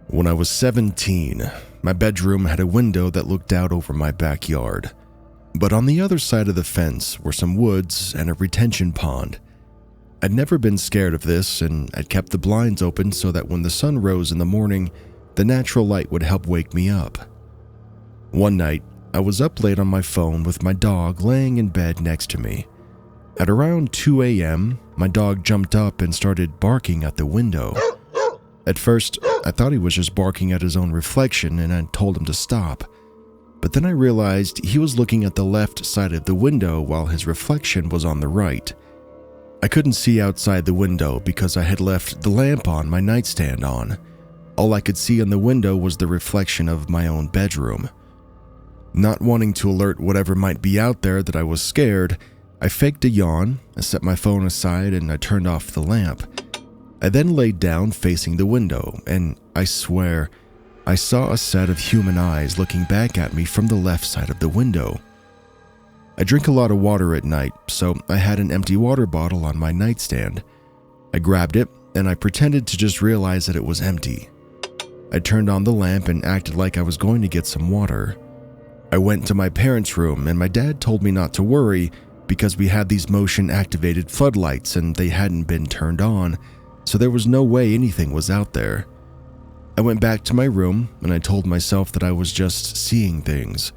When I was 17, my bedroom had a window that looked out over my backyard. But on the other side of the fence were some woods and a retention pond. I'd never been scared of this, and I'd kept the blinds open so that when the sun rose in the morning, the natural light would help wake me up. One night, I was up late on my phone with my dog laying in bed next to me. At around 2 a.m., my dog jumped up and started barking at the window. At first, I thought he was just barking at his own reflection, and I told him to stop. But then I realized he was looking at the left side of the window while his reflection was on the right. I couldn't see outside the window because I had left the lamp on my nightstand on. All I could see in the window was the reflection of my own bedroom. Not wanting to alert whatever might be out there that I was scared, I faked a yawn, I set my phone aside, and I turned off the lamp. I then laid down facing the window, and I swear, I saw a set of human eyes looking back at me from the left side of the window. I drink a lot of water at night, so I had an empty water bottle on my nightstand. I grabbed it, and I pretended to just realize that it was empty. I turned on the lamp and acted like I was going to get some water. I went to my parents' room, and my dad told me not to worry because we had these motion-activated floodlights and they hadn't been turned on, so there was no way anything was out there. I went back to my room and I told myself that I was just seeing things.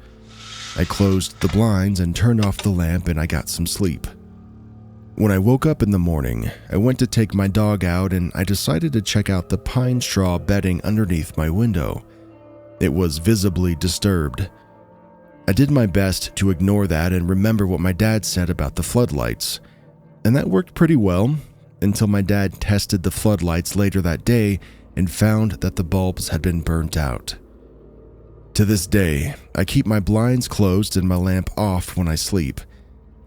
I closed the blinds and turned off the lamp, and I got some sleep. When I woke up in the morning, I went to take my dog out and I decided to check out the pine straw bedding underneath my window. It was visibly disturbed. I did my best to ignore that and remember what my dad said about the floodlights, and that worked pretty well until my dad tested the floodlights later that day and found that the bulbs had been burnt out. To this day, I keep my blinds closed and my lamp off when I sleep.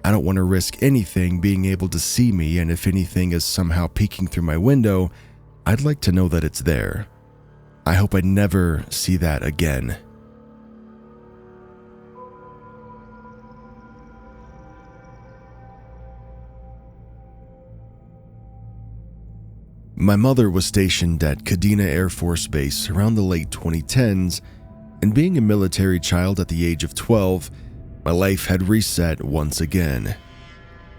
I don't want to risk anything being able to see me, and if anything is somehow peeking through my window, I'd like to know that it's there. I hope I never see that again. My mother was stationed at Kadena Air Force Base around the late 2010s, and being a military child at the age of 12, my life had reset once again.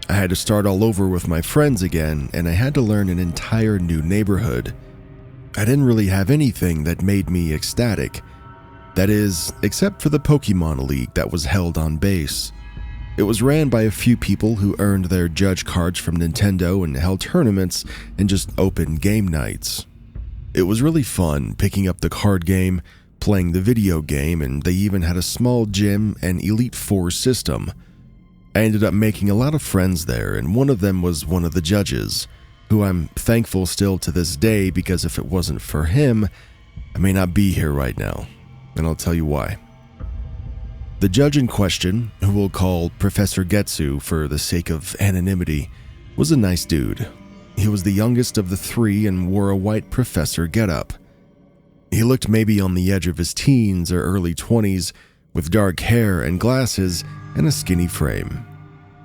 I had to start all over with my friends again, and I had to learn an entire new neighborhood. I didn't really have anything that made me ecstatic. That is, except for the Pokemon League that was held on base. It was ran by a few people who earned their judge cards from Nintendo and held tournaments and just open game nights. It was really fun picking up the card game, playing the video game, and they even had a small gym and Elite Four system. I ended up making a lot of friends there, and one of them was one of the judges, who I'm thankful still to this day because if it wasn't for him, I may not be here right now, and I'll tell you why. The judge in question, who we'll call Professor Getsu for the sake of anonymity, was a nice dude. He was the youngest of the three and wore a white professor getup. He looked maybe on the edge of his teens or early 20s, with dark hair and glasses and a skinny frame.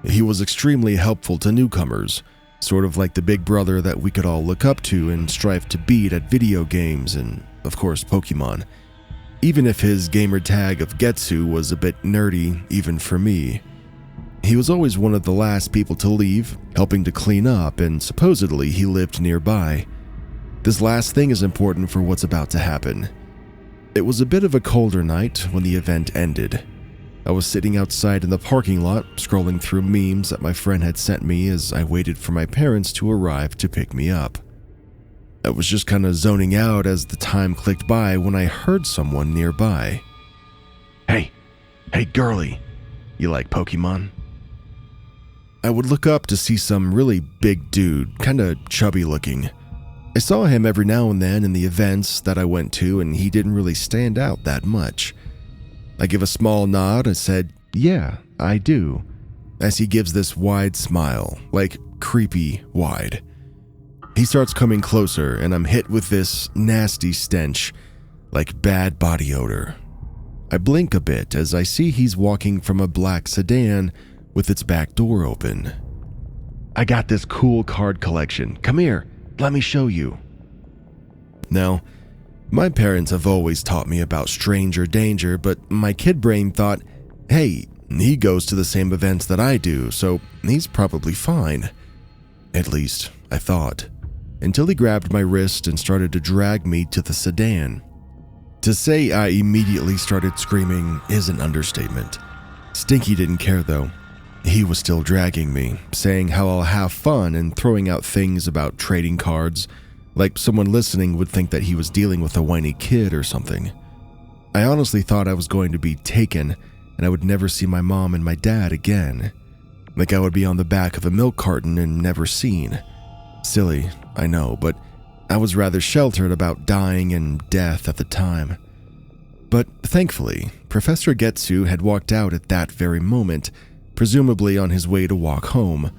He was extremely helpful to newcomers, sort of like the big brother that we could all look up to and strive to beat at video games and, of course, Pokemon. Even if his gamer tag of Getsu was a bit nerdy, even for me. He was always one of the last people to leave, helping to clean up, and supposedly he lived nearby. This last thing is important for what's about to happen. It was a bit of a colder night when the event ended. I was sitting outside in the parking lot, scrolling through memes that my friend had sent me as I waited for my parents to arrive to pick me up. I was just kind of zoning out as the time clicked by when I heard someone nearby. Hey girly, you like Pokemon? I would look up to see some really big dude, kinda chubby looking. I saw him every now and then in the events that I went to, and he didn't really stand out that much. I give a small nod and said, yeah, I do, as he gives this wide smile, like creepy wide. He starts coming closer, and I'm hit with this nasty stench, like bad body odor. I blink a bit as I see he's walking from a black sedan with its back door open. I got this cool card collection. Come here, let me show you. Now, My parents have always taught me about stranger danger, but my kid brain thought, hey, he goes to the same events that I do, so he's probably fine. At least, I thought, until he grabbed my wrist and started to drag me to the sedan. To say I immediately started screaming is an understatement. Stinky didn't care though. He was still dragging me, saying how I'll have fun and throwing out things about trading cards, like someone listening would think that he was dealing with a whiny kid or something. I honestly thought I was going to be taken and I would never see my mom and my dad again. Like I would be on the back of a milk carton and never seen. Silly, I know, but I was rather sheltered about dying and death at the time. But thankfully, Professor Getsu had walked out at that very moment, presumably on his way to walk home,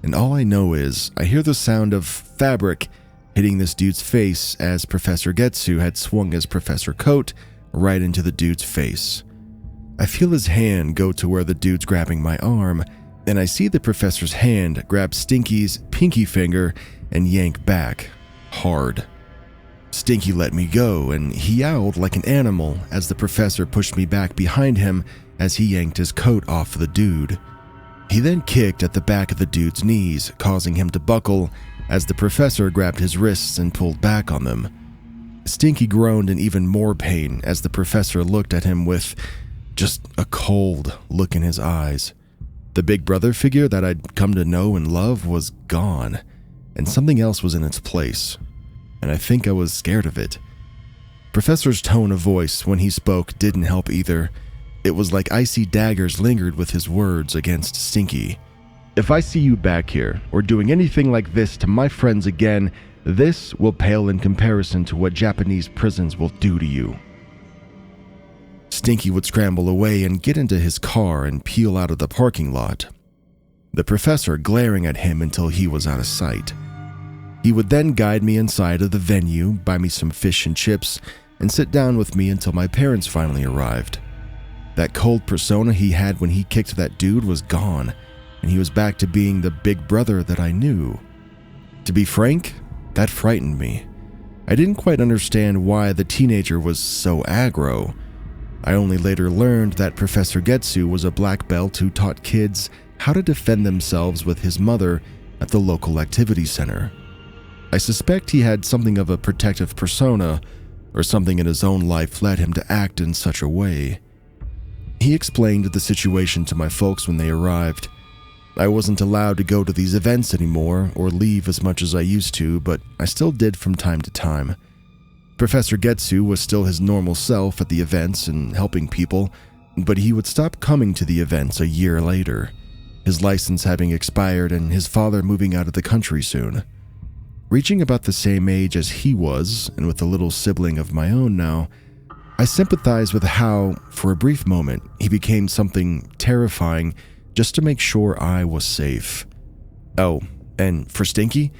and all I know is I hear the sound of fabric hitting this dude's face as Professor Getsu had swung his professor coat right into the dude's face. I feel his hand go to where the dude's grabbing my arm, and I see the professor's hand grab Stinky's pinky finger and yank back, hard. Stinky let me go, and he yowled like an animal as the professor pushed me back behind him as he yanked his coat off the dude. He then kicked at the back of the dude's knees, causing him to buckle as the professor grabbed his wrists and pulled back on them. Stinky groaned in even more pain as the professor looked at him with just a cold look in his eyes. The big brother figure that I'd come to know and love was gone, and something else was in its place, and I think I was scared of it. Professor's tone of voice when he spoke didn't help either. It was like icy daggers lingered with his words against Stinky. If I see you back here or doing anything like this to my friends again, this will pale in comparison to what Japanese prisons will do to you. Stinky would scramble away and get into his car and peel out of the parking lot, the professor glaring at him until he was out of sight. He would then guide me inside of the venue, buy me some fish and chips, and sit down with me until my parents finally arrived. That cold persona he had when he kicked that dude was gone, and he was back to being the big brother that I knew. To be frank, that frightened me. I didn't quite understand why the teenager was so aggro. I only later learned that Professor Getsu was a black belt who taught kids how to defend themselves with his mother at the local activity center. I suspect he had something of a protective persona, or something in his own life led him to act in such a way. He explained the situation to my folks when they arrived. I wasn't allowed to go to these events anymore or leave as much as I used to, but I still did from time to time. Professor Getsu was still his normal self at the events and helping people, but he would stop coming to the events a year later, his license having expired and his father moving out of the country soon. Reaching about the same age as he was, and with a little sibling of my own now, I sympathized with how, for a brief moment, he became something terrifying just to make sure I was safe. Oh, and for Stinky,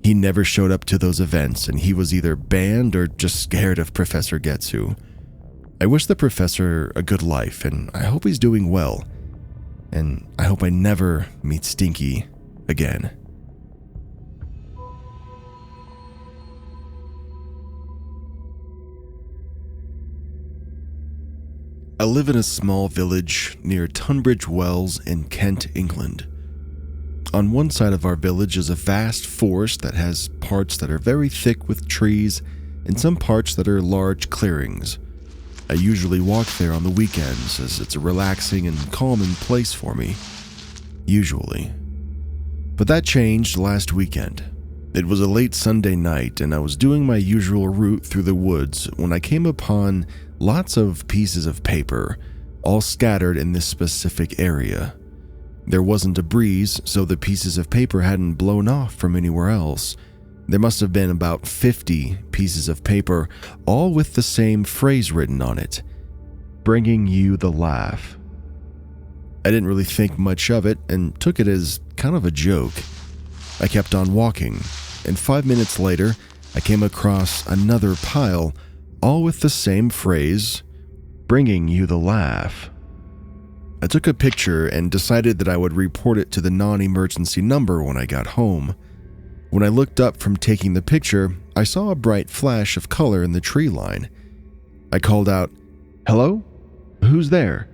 he never showed up to those events, and he was either banned or just scared of Professor Getsu. I wish the professor a good life, and I hope he's doing well. And I hope I never meet Stinky again. I live in a small village near Tunbridge Wells in Kent, England. On one side of our village is a vast forest that has parts that are very thick with trees and some parts that are large clearings. I usually walk there on the weekends as it's a relaxing and calming place for me. Usually. But that changed last weekend. It was a late Sunday night and I was doing my usual route through the woods when I came upon lots of pieces of paper, all scattered in this specific area. There wasn't a breeze, so the pieces of paper hadn't blown off from anywhere else. There must have been about 50 pieces of paper, all with the same phrase written on it, bringing you the laugh. I didn't really think much of it and took it as kind of a joke. I kept on walking, and 5 minutes later, I came across another pile, all with the same phrase, bringing you the laugh. I took a picture and decided that I would report it to the non-emergency number when I got home. When I looked up from taking the picture, I saw a bright flash of color in the tree line. I called out, "Hello? Who's there?"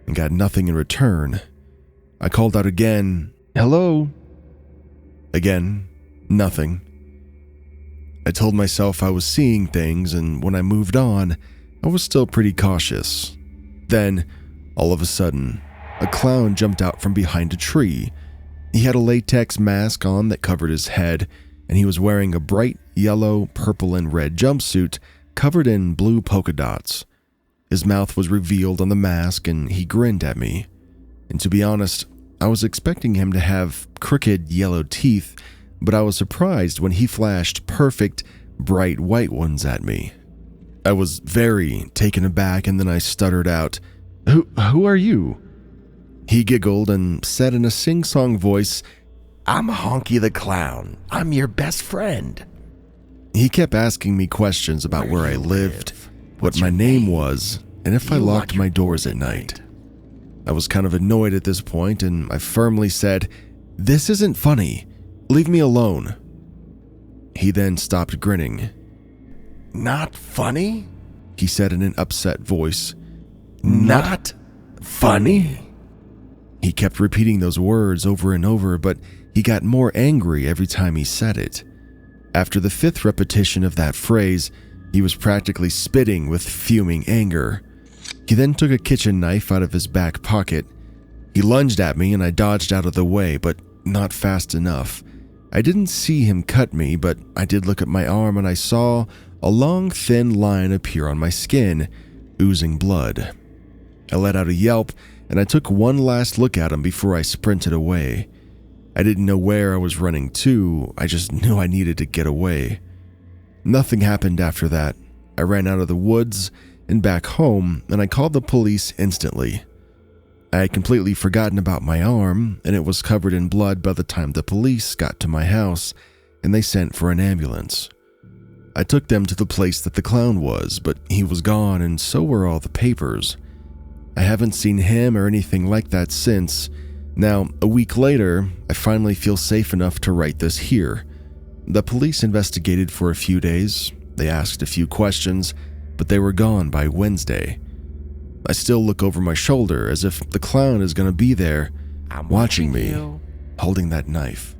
and got nothing in return. I called out again, "Hello?" Again, nothing. I told myself I was seeing things, and when I moved on, I was still pretty cautious. Then, all of a sudden, a clown jumped out from behind a tree. He had a latex mask on that covered his head, and he was wearing a bright yellow, purple, and red jumpsuit covered in blue polka dots. His mouth was revealed on the mask, and he grinned at me. And to be honest, I was expecting him to have crooked yellow teeth, but I was surprised when he flashed perfect, bright white ones at me. I was very taken aback, and then I stuttered out, Who are you?" He giggled and said in a sing-song voice, "I'm Honky the Clown. I'm your best friend." He kept asking me questions about where I lived, what my name was, and if I locked my doors at night. I was kind of annoyed at this point, and I firmly said, "This isn't funny. Leave me alone." He then stopped grinning. "Not funny?" he said in an upset voice. "Not funny?" He kept repeating those words over and over, but he got more angry every time he said it. After the 5th repetition of that phrase, he was practically spitting with fuming anger. He then took a kitchen knife out of his back pocket. He lunged at me and I dodged out of the way, but not fast enough. I didn't see him cut me, but I did look at my arm and I saw a long, thin line appear on my skin, oozing blood. I let out a yelp and I took one last look at him before I sprinted away. I didn't know where I was running to, I just knew I needed to get away. Nothing happened after that. I ran out of the woods and back home, and I called the police instantly. I had completely forgotten about my arm, and it was covered in blood by the time the police got to my house, and they sent for an ambulance. I took them to the place that the clown was, but he was gone, and so were all the papers. I haven't seen him or anything like that since. Now, a week later, I finally feel safe enough to write this here. The police investigated for a few days. They asked a few questions, but they were gone by Wednesday. I still look over my shoulder as if the clown is going to be there, watching me, holding that knife.